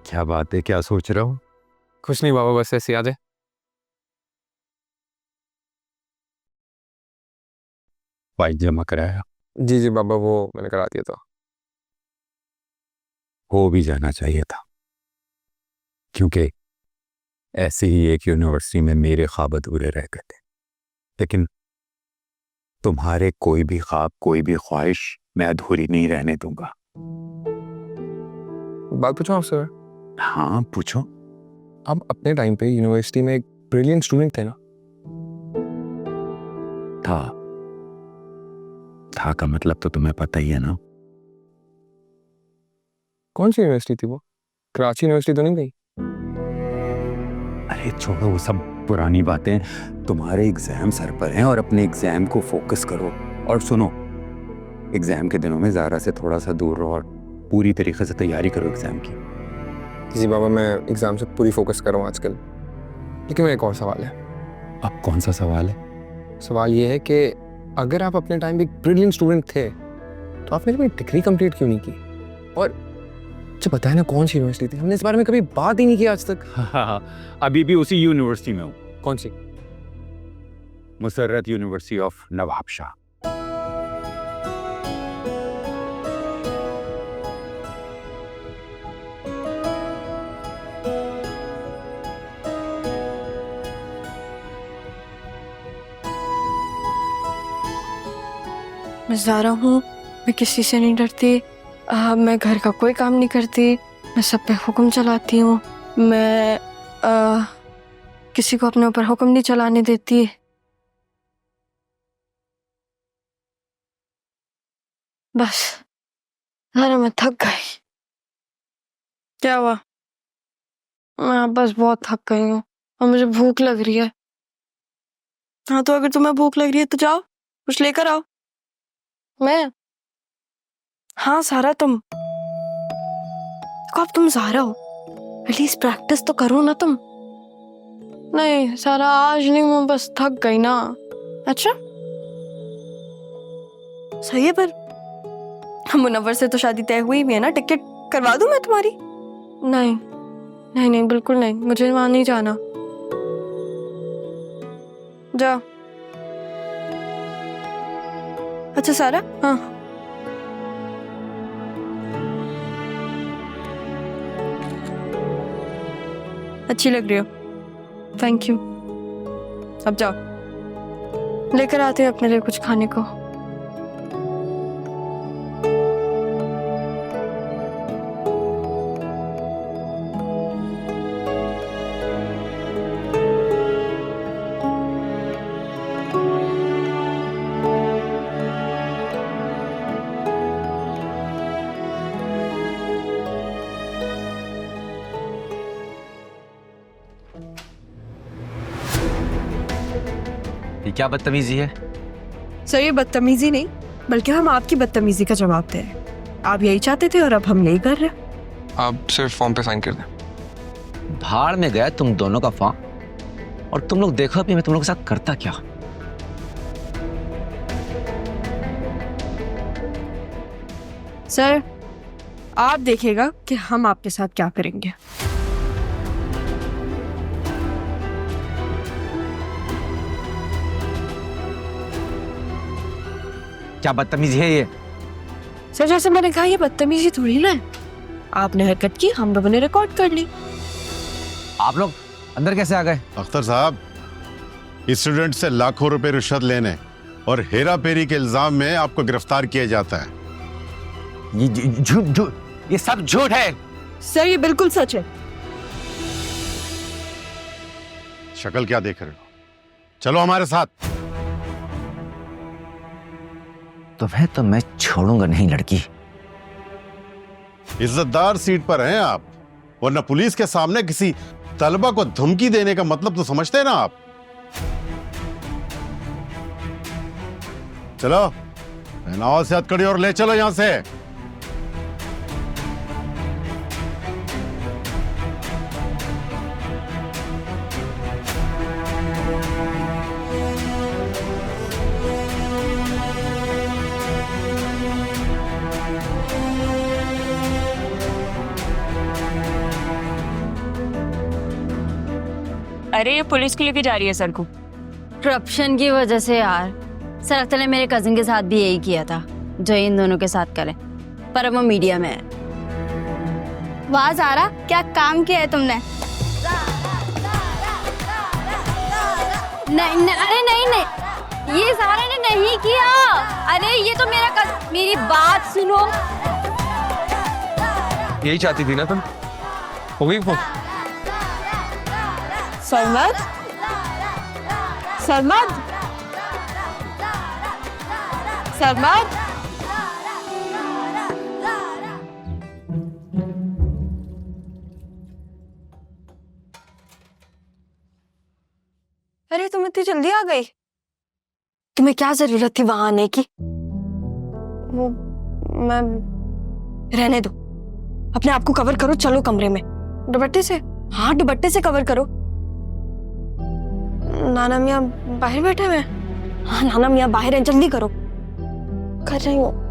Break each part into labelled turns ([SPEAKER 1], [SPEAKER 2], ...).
[SPEAKER 1] क्या बात है, क्या सोच रहा हो?
[SPEAKER 2] कुछ नहीं बाबा, बस ऐसे याद है।
[SPEAKER 1] फाइल जमा कराया?
[SPEAKER 2] जी जी बाबा, वो मैंने करा दिया था।
[SPEAKER 1] हो भी जाना चाहिए था, क्योंकि ऐसे ही एक यूनिवर्सिटी में मेरे ख्वाब अधूरे रह गए थे। लेकिन तुम्हारे कोई भी ख्वाब, कोई भी ख्वाहिश मैं अधूरी नहीं रहने दूंगा।
[SPEAKER 2] बात पूछूं आपसे?
[SPEAKER 1] हाँ पूछो।
[SPEAKER 2] आप अपने टाइम पे यूनिवर्सिटी में एक ब्रिलियंट स्टूडेंट थे ना?
[SPEAKER 1] था का मतलब तो तुम्हें पता ही है ना।
[SPEAKER 2] कौन सी यूनिवर्सिटी थी वो? कराची यूनिवर्सिटी तो नहीं गई?
[SPEAKER 1] अरे छोड़ो वो सब पुरानी बातें। तुम्हारे एग्जाम सर पर हैं और अपने एग्जाम को फोकस करो। और सुनो, एग्जाम के दिनों में ज़ारा से थोड़ा सा दूर रहो और पूरी तरीके से तैयारी करो एग्जाम की।
[SPEAKER 2] जी बाबा, मैं एग्जाम से पूरी फोकस कर रहा हूँ आजकल। लेकिन मेरा एक और सवाल है।
[SPEAKER 1] अब कौन सा सवाल है?
[SPEAKER 2] सवाल ये है कि अगर आप अपने टाइम पे एक ब्रिलियंट स्टूडेंट थे तो आपने अपनी डिग्री कंप्लीट क्यों नहीं की? और अच्छा बताया ना, कौन सी यूनिवर्सिटी थी? हमने इस बारे में कभी बात ही नहीं की आज तक।
[SPEAKER 1] हाँ, अभी भी उसी यूनिवर्सिटी में हूँ।
[SPEAKER 2] कौन सी?
[SPEAKER 1] Musarrat university of Nawabshah.
[SPEAKER 3] मैं ज़ारा हूँ, मैं किसी से नहीं डरती। मैं घर का कोई काम नहीं करती, मैं सब पे हुक्म चलाती हूँ। मैं किसी को अपने ऊपर हुक्म नहीं चलाने देती। बस ज़ारा, मैं थक गई। क्या हुआ? मैं बस बहुत थक गई हूँ और मुझे भूख लग रही है। हाँ तो अगर तुम्हें भूख लग रही है तो जाओ, कुछ लेकर आओ। मैं? हाँ सारा, तुम कब? तुम ज़ारा हो, एटलीस्ट प्रैक्टिस तो करो ना तुम। नहीं सारा, आज नहीं, मैं बस थक गई ना। अच्छा सही है, पर मुनव्वर से तो शादी तय हुई भी है ना, टिकट करवा दूं मैं तुम्हारी? नहीं नहीं नहीं, बिल्कुल नहीं, मुझे वहां नहीं जाना। जा। अच्छा सारा, हाँ अच्छी लग रही हो, थैंक यू। अब जाओ, लेकर आते हैं अपने लिए कुछ खाने को।
[SPEAKER 4] ये क्या बदतमीजी है?
[SPEAKER 5] सर ये बदतमीजी नहीं, बल्कि हम आपकी बदतमीजी का जवाब दे रहे हैं। आप यही चाहते थे और अब हम यही कर रहे हैं।
[SPEAKER 2] आप सिर्फ फॉर्म पे साइन कर दें।
[SPEAKER 4] भाड़ में गया तुम दोनों का फॉर्म, और तुम लोग देखो अभी मैं तुम लोगों के साथ करता क्या।
[SPEAKER 5] सर आप देखिएगा कि हम आपके साथ क्या करेंगे।
[SPEAKER 4] क्या बदतमीजी है ये?
[SPEAKER 5] सर जैसे मैंने कहा, ये बदतमीजी थोड़ी ना है। आपने हरकत की, हम लोगों ने रिकॉर्ड कर ली।
[SPEAKER 4] आप लोग अंदर कैसे आ गए?
[SPEAKER 6] अख्तर साहब, स्टूडेंट से लाखों रुपए रिश्वत लेने और हेरा फेरी के इल्जाम में आपको गिरफ्तार किया जाता है।
[SPEAKER 4] ये झूठ झूठ, ये सब झूठ है।
[SPEAKER 5] सर ये बिल्कुल सच है।
[SPEAKER 6] शक्ल क्या देख रहे हो? चलो हमारे साथ।
[SPEAKER 4] तुम्हें तो मैं छोड़ूंगा नहीं लड़की।
[SPEAKER 6] इज्जतदार सीट पर हैं आप, वरना पुलिस के सामने किसी तलबा को धमकी देने का मतलब तो समझते हैं ना आप। चलो पहनाओ से हथकड़ी और ले चलो यहां से।
[SPEAKER 7] अरे ये पुलिस को लेके जा रही है सर को।
[SPEAKER 8] करप्शन की वजह से यार। सर अख्तर ने मेरे कजिन के साथ भी यही किया था जो इन दोनों के साथ करे, पर अब वो मीडिया में है।
[SPEAKER 9] वाह ज़ारा, क्या काम किया है तुमने।
[SPEAKER 8] नहीं, अरे नहीं, ये ज़ारा ने नहीं किया। अरे ये तो मेरी बात सुनो।
[SPEAKER 2] यही चाहती थी ना तुम? हो गई फोन?
[SPEAKER 5] सरमद, सरमद, सरमद। अरे तुम इतनी जल्दी आ गई?
[SPEAKER 3] तुम्हें क्या जरूरत थी वहां आने की?
[SPEAKER 5] वो मैं
[SPEAKER 3] रहने दो, अपने आप को कवर करो, चलो कमरे में।
[SPEAKER 5] दुपट्टे से?
[SPEAKER 3] हाँ, दुपट्टे से कवर करो।
[SPEAKER 5] नाना मियाँ बाहर बैठे हुए?
[SPEAKER 3] हाँ, नाना मियाँ बाहर हैं, जल्दी करो।
[SPEAKER 5] कर रही हूँ।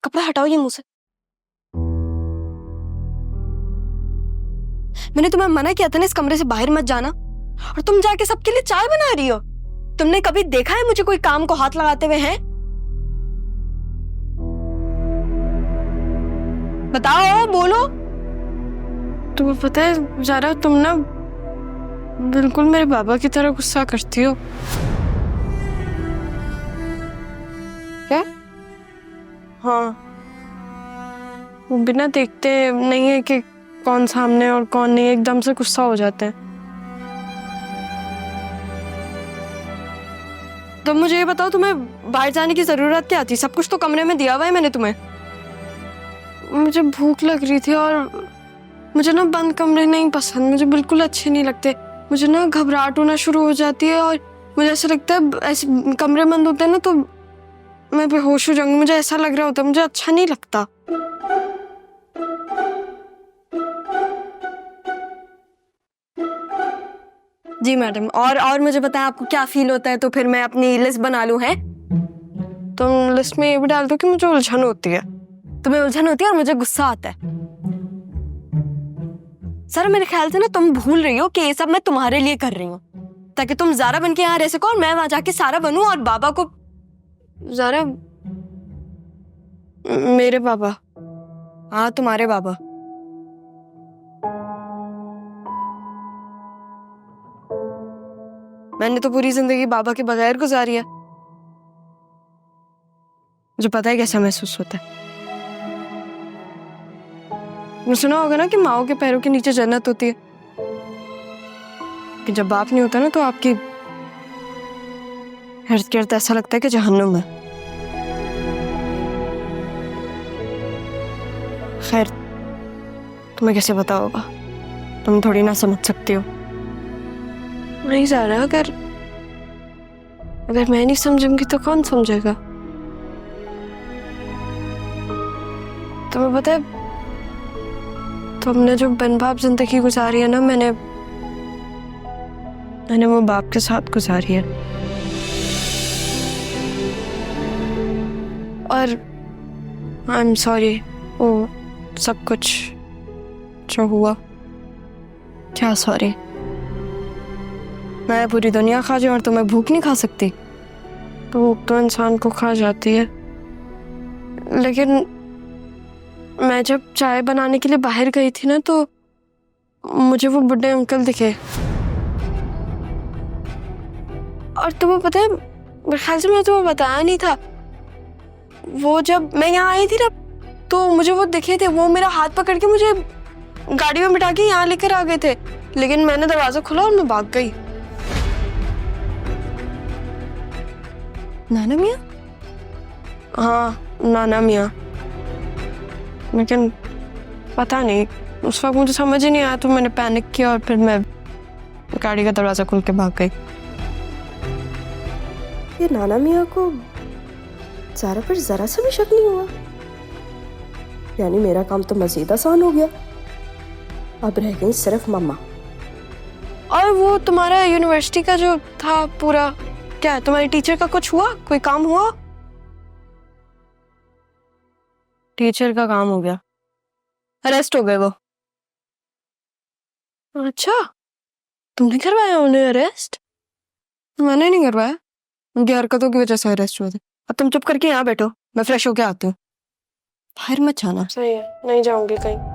[SPEAKER 3] कपड़ा हटाओ ये मुंह से। मैंने तुम्हें मना किया था ना इस कमरे से बाहर मत जाना, और तुम जाके सबके लिए चाय बना रही हो। तुमने कभी देखा है मुझे कोई काम को हाथ लगाते हुए? हैं बताओ, बोलो।
[SPEAKER 5] तुम्हें पता है ज़ारा, तुम ना बिल्कुल मेरे बाबा की तरह गुस्सा करती हो। क्या? हाँ, वो बिना देखते नहीं है कि कौन सामने और कौन नहीं, एकदम से गुस्सा हो जाते हैं। तो मुझे ये बताओ, तुम्हें बाहर जाने की जरूरत क्या थी? सब कुछ तो कमरे में दिया हुआ है मैंने तुम्हें। मुझे भूख लग रही थी और मुझे ना बंद कमरे नहीं पसंद, मुझे बिल्कुल अच्छे नहीं लगते। मुझे ना घबराहट होना शुरू हो जाती है और मुझे ऐसा लगता है ऐसे कमरे बंद होते हैं ना तो मैं बेहोश हो जाऊंगी। मुझे ऐसा लग रहा होता है, मुझे अच्छा नहीं लगता।
[SPEAKER 3] जी मैडम, और मुझे बताएं आपको क्या फील होता है, तो फिर मैं अपनी लिस्ट बना लूं। है
[SPEAKER 5] तुम लिस्ट में ये भी डाल दो कि मुझे उलझन होती है।
[SPEAKER 3] तुम्हें उलझन होती है और मुझे गुस्सा आता है। सर मेरे ख्याल से ना तुम भूल रही हो कि ये सब मैं तुम्हारे लिए कर रही हूँ, ताकि तुम ज़ारा बन के यहाँ रह सको और मैं वहां जाके सारा बनूं और बाबा को।
[SPEAKER 5] ज़ारा, मेरे बाबा?
[SPEAKER 3] हाँ, तुम्हारे बाबा। मैंने तो पूरी जिंदगी बाबा के बगैर गुजारी है।
[SPEAKER 5] मुझे पता है कैसा महसूस होता है। तुमने सुना होगा ना कि माओ के पैरों के नीचे जन्नत होती है, कि जब बाप नहीं होता ना तो आपकी इर्द गिर्द ऐसा लगता है कि जहन्नुम है। खैर, तुम्हें कैसे पता होगा? तुम थोड़ी ना समझ सकती हो। नहीं ज़ारा, अगर मैं नहीं समझूंगी तो कौन समझेगा? तुम्हें पता है, तुमने जो बन बाप जिंदगी गुजारी है ना, मैंने वो बाप के साथ गुजारी है। और आई एम सॉरी वो सब कुछ जो हुआ। क्या सॉरी? मैं पूरी दुनिया खा जाऊं और तुम्हें भूख नहीं खा सकती? भूख तो इंसान को खा जाती है। लेकिन मैं जब चाय बनाने के लिए बाहर गई थी ना तो मुझे वो बुढ़े अंकल दिखे, और तुम्हें पता है मेरे ख्याल से मैं तुम्हें बताया नहीं था वो जब मैं यहाँ आई थी ना तो मुझे वो दिखे थे, वो मेरा हाथ पकड़ के मुझे गाड़ी में बिठा के यहाँ लेकर आ गए थे, लेकिन मैंने दरवाजा खोला और मैं भाग गई। नाना मियाँ? हाँ नाना मियाँ, लेकिन पता नहीं उस वक्त मुझे समझ ही नहीं आया तो मैंने पैनिक किया और फिर मैं गाड़ी का दरवाजा खोल के भाग गई।
[SPEAKER 10] ये नाना मियाँ को ज़ारा पर जरा सा भी शक नहीं हुआ, यानी मेरा काम तो मजीद आसान हो गया। अब रह गई सिर्फ मम्मा।
[SPEAKER 5] और वो तुम्हारा यूनिवर्सिटी का जो था पूरा, क्या तुम्हारी टीचर का कुछ हुआ, कोई काम हुआ? टीचर का काम हो गया, अरेस्ट हो गए वो। अच्छा, तुमने करवाया उन्हें अरेस्ट? मैंने नहीं करवाया, उनकी हरकतों की वजह से अरेस्ट हुए थे। अब तुम चुप करके यहाँ बैठो, मैं फ्रेश होके आती हूँ। बाहर मत जाना। सही है, नहीं जाऊंगी कहीं।